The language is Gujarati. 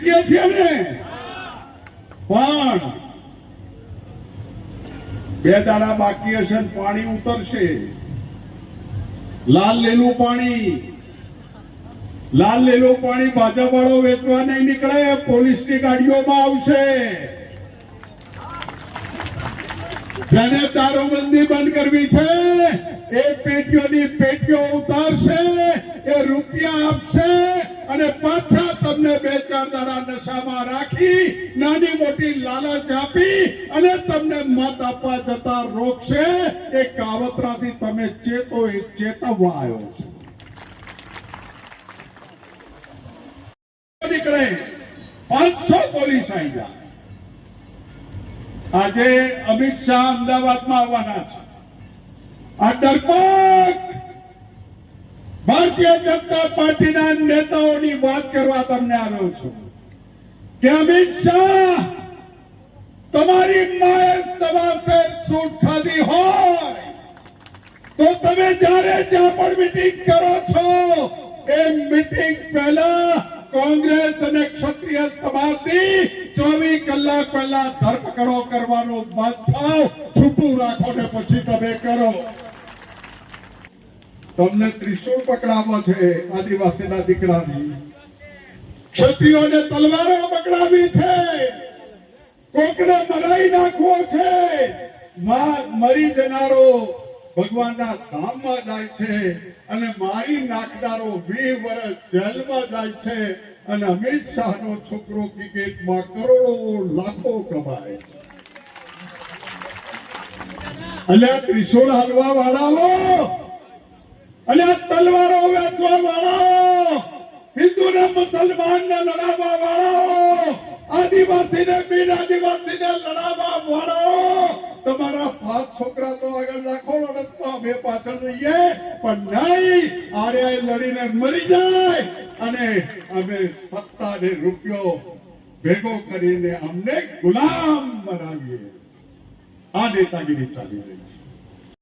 જીતીએ છીએ ને, પણ બે દાડા બાકી હશે ને પાણી ઉતરશે. લાલ લીલું પાણી ભાજપ વાળો વેચવા નહીં નીકળે, પોલીસની ગાડીઓમાં આવશે. જેને દારૂબંધી બંધ કરવી છે એ પેટીઓની પેટીઓ ઉતારશે, એ રૂપિયા આપશે અને પાછા તમને 2-4 દાડા નશામાં રાખી નાની મોટી લાલચ આપી અને તમને મત આપવા જતા રોકશે. એ કાવતરાથી તમે ચેતો, એ ચેતવવા આવ્યો છે. નીકળે 500 પોલીસ આવી જાય. આજે અમિત શાહ અમદાવાદમાં આવવાના છે. આ ડરપોક ભારતીય જનતા પાર્ટીના નેતાઓની વાત કરવા તમને આવ્યો છું કે અમિત શાહ, તમારી માએ સવાસે સૂટ ખાધી હોય તો તમે જ્યારે જ્યાં પણ મિટિંગ કરો છો એ મિટિંગ પહેલા કોંગ્રેસ અને ક્ષત્રિય સમાજની 24 કલાક પહેલા ધરપકડો કરવાનો બંધ થાવ, છૂટું રાખો ને પછી તમે કરો. તમને ત્રિશૂળ પકડાવો છે આદિવાસીના દીકરાની, ક્ષત્રિયોને તલવારો પકડાવી છે, કોકને મરાઈ નાખવો છે. મરી જનારો ભગવાનના ધામમાં જાય છે અને મારી નાખનારો 20 વર્ષ જેલમાં જાય છે. અને અમિત શાહનો છોકરો ક્રિકેટમાં કરોડો લાખો કમાય છે. અલ્યા ત્રિશૂળ હાલવા વાળાઓ, અલ્યા તલવારો વેચવા વાળાઓ, હિન્દુને મુસલમાનને લડાવવા વાળાઓ, આદિવાસીને બિન આદિવાસીને લડાવવા વાળાઓ, તમારા 5 છોકરા તો આગળ રાખો ને તો અમે પાછળ રહીએ, પણ નહીં, આરે લડીને મરી જાય અને અમે સત્તા ને રૂપિયો ભેગો કરીને અમને ગુલામ બનાવીએ. આ નેતાગીરી ચાલી રહી છે.